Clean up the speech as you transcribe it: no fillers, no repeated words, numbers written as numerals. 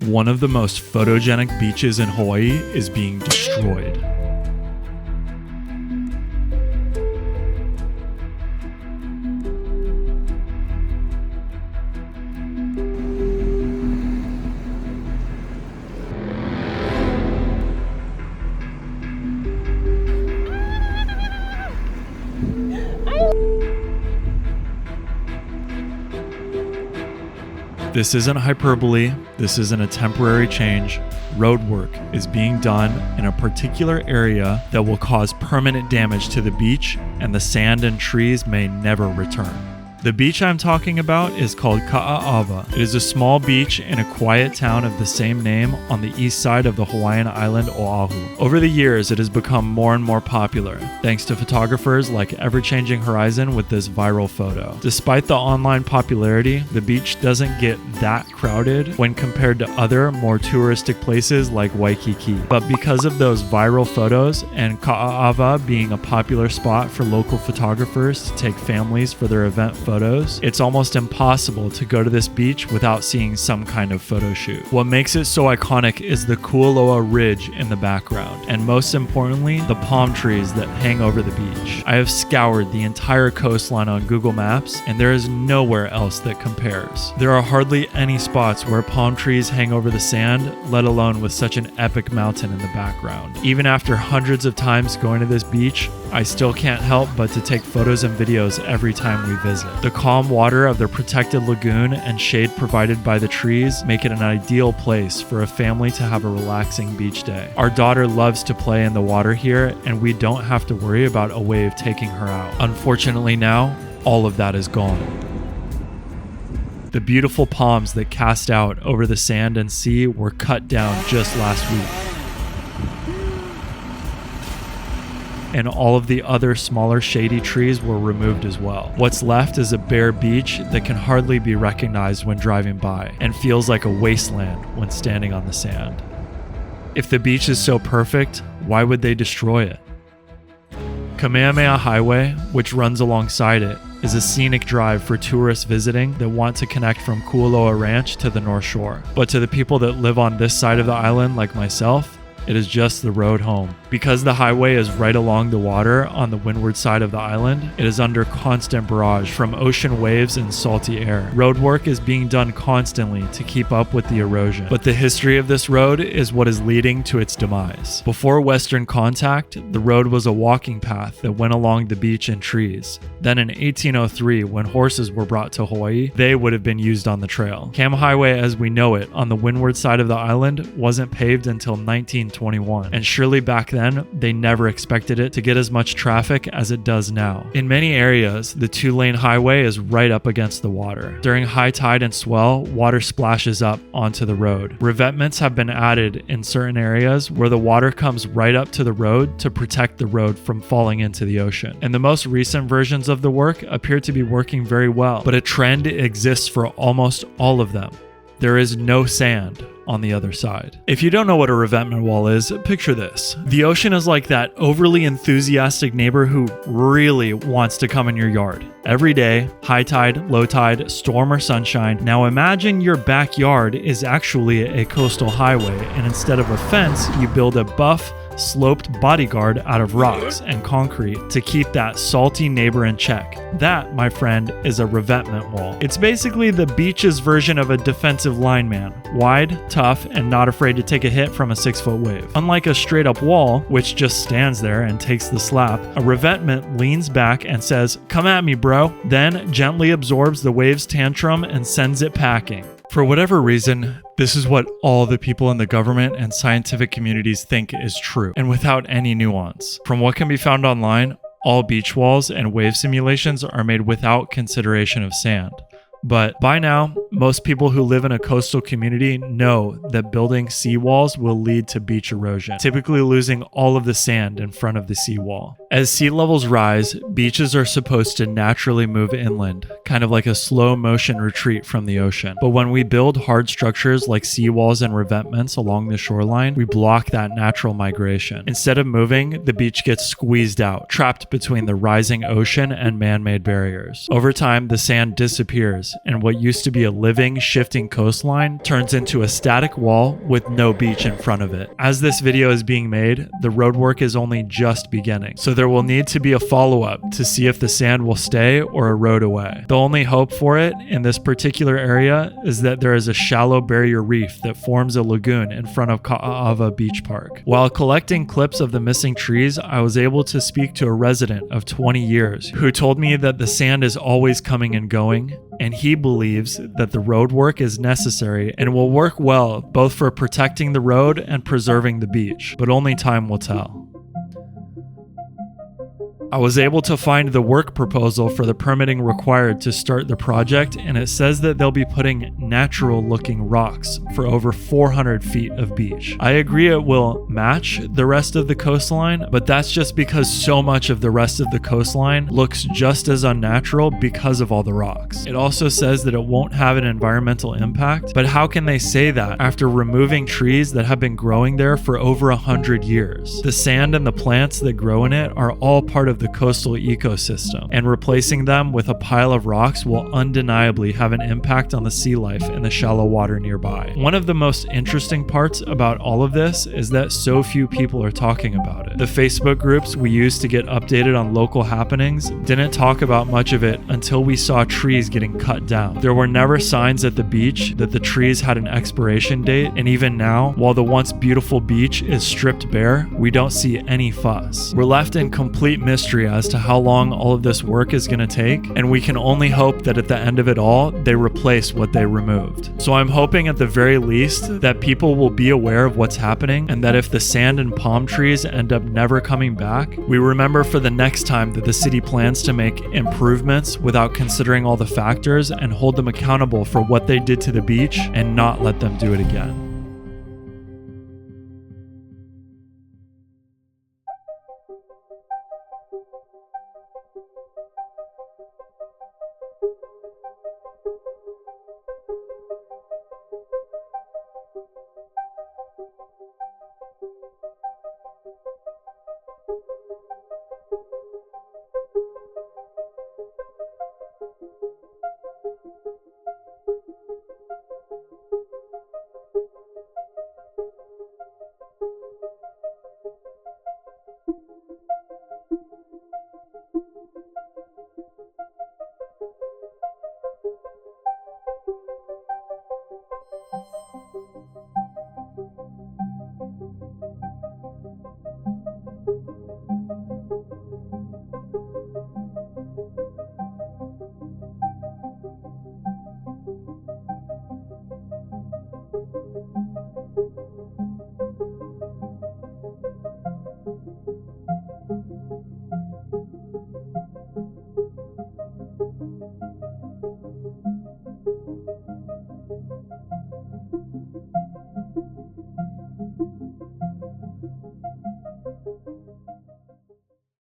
One of the most photogenic beaches in Hawaii is being destroyed. This isn't hyperbole, this isn't a temporary change. Road work is being done in a particular area that will cause permanent damage to the beach, and the sand and trees may never return. The beach I'm talking about is called Ka'a'awa. It is a small beach in a quiet town of the same name on the east side of the Hawaiian island Oahu. Over the years, it has become more and more popular, thanks to photographers like Ever-Changing Horizon with this viral photo. Despite the online popularity, the beach doesn't get that crowded when compared to other, more touristic places like Waikiki. But because of those viral photos and Ka'a'awa being a popular spot for local photographers to take families for their event photos, it's almost impossible to go to this beach without seeing some kind of photo shoot. What makes it so iconic is the Kualoa Ridge in the background, and most importantly, the palm trees that hang over the beach. I have scoured the entire coastline on Google Maps, and there is nowhere else that compares. There are hardly any spots where palm trees hang over the sand, let alone with such an epic mountain in the background. Even after hundreds of times going to this beach, I still can't help but to take photos and videos every time we visit. The calm water of the protected lagoon and shade provided by the trees make it an ideal place for a family to have a relaxing beach day. Our daughter loves to play in the water here, and we don't have to worry about a wave taking her out. Unfortunately now, all of that is gone. The beautiful palms that cast out over the sand and sea were cut down just last week. And all of the other smaller shady trees were removed as well. What's left is a bare beach that can hardly be recognized when driving by, and feels like a wasteland when standing on the sand. If the beach is so perfect, why would they destroy it? Kamehameha Highway, which runs alongside it, is a scenic drive for tourists visiting that want to connect from Kualoa Ranch to the North Shore. But to the people that live on this side of the island like myself, it is just the road home. Because the highway is right along the water on the windward side of the island, it is under constant barrage from ocean waves and salty air. Road work is being done constantly to keep up with the erosion. But the history of this road is what is leading to its demise. Before Western contact, the road was a walking path that went along the beach and trees. Then in 1803, when horses were brought to Hawaii, they would have been used on the trail. Kam Highway as we know it on the windward side of the island wasn't paved until 1921, and surely back then they never expected it to get as much traffic as it does now. In many areas, the two-lane highway is right up against the water. During high tide and swell, water splashes up onto the road. Revetments have been added in certain areas where the water comes right up to the road to protect the road from falling into the ocean. And the most recent versions of the work appear to be working very well, but a trend exists for almost all of them. There is no sand on the other side. If you don't know what a revetment wall is, picture this. The ocean is like that overly enthusiastic neighbor who really wants to come in your yard. Every day, high tide, low tide, storm or sunshine. Now imagine your backyard is actually a coastal highway, and instead of a fence, you build a buff, sloped bodyguard out of rocks and concrete to keep that salty neighbor in check. That, my friend, is a revetment wall. It's basically the beach's version of a defensive lineman. Wide, tough, and not afraid to take a hit from a 6-foot wave. Unlike a straight up wall, which just stands there and takes the slap, a revetment leans back and says, "Come at me, bro," then gently absorbs the wave's tantrum and sends it packing. For whatever reason, this is what all the people in the government and scientific communities think is true, and without any nuance. From what can be found online, all beach walls and wave simulations are made without consideration of sand. But by now, most people who live in a coastal community know that building seawalls will lead to beach erosion, typically losing all of the sand in front of the seawall. As sea levels rise, beaches are supposed to naturally move inland, kind of like a slow motion retreat from the ocean. But when we build hard structures like seawalls and revetments along the shoreline, we block that natural migration. Instead of moving, the beach gets squeezed out, trapped between the rising ocean and man-made barriers. Over time, the sand disappears, and what used to be a living, shifting coastline turns into a static wall with no beach in front of it. As this video is being made, the roadwork is only just beginning, so there will need to be a follow-up to see if the sand will stay or erode away. The only hope for it in this particular area is that there is a shallow barrier reef that forms a lagoon in front of Ka'ava Beach Park. While collecting clips of the missing trees, I was able to speak to a resident of 20 years who told me that the sand is always coming and going, and he believes that the road work is necessary and will work well both for protecting the road and preserving the beach, but only time will tell. I was able to find the work proposal for the permitting required to start the project, and it says that they'll be putting natural-looking rocks for over 400 feet of beach. I agree it will match the rest of the coastline, but that's just because so much of the rest of the coastline looks just as unnatural because of all the rocks. It also says that it won't have an environmental impact, but how can they say that after removing trees that have been growing there for over 100 years? The sand and the plants that grow in it are all part of the coastal ecosystem, and replacing them with a pile of rocks will undeniably have an impact on the sea life in the shallow water nearby. One of the most interesting parts about all of this is that so few people are talking about it. The Facebook groups we use to get updated on local happenings didn't talk about much of it until we saw trees getting cut down. There were never signs at the beach that the trees had an expiration date, and even now, while the once beautiful beach is stripped bare, we don't see any fuss. We're left in complete mystery as to how long all of this work is going to take, and we can only hope that at the end of it all, they replace what they removed. So I'm hoping at the very least that people will be aware of what's happening, and that if the sand and palm trees end up never coming back, we remember for the next time that the city plans to make improvements without considering all the factors and hold them accountable for what they did to the beach and not let them do it again.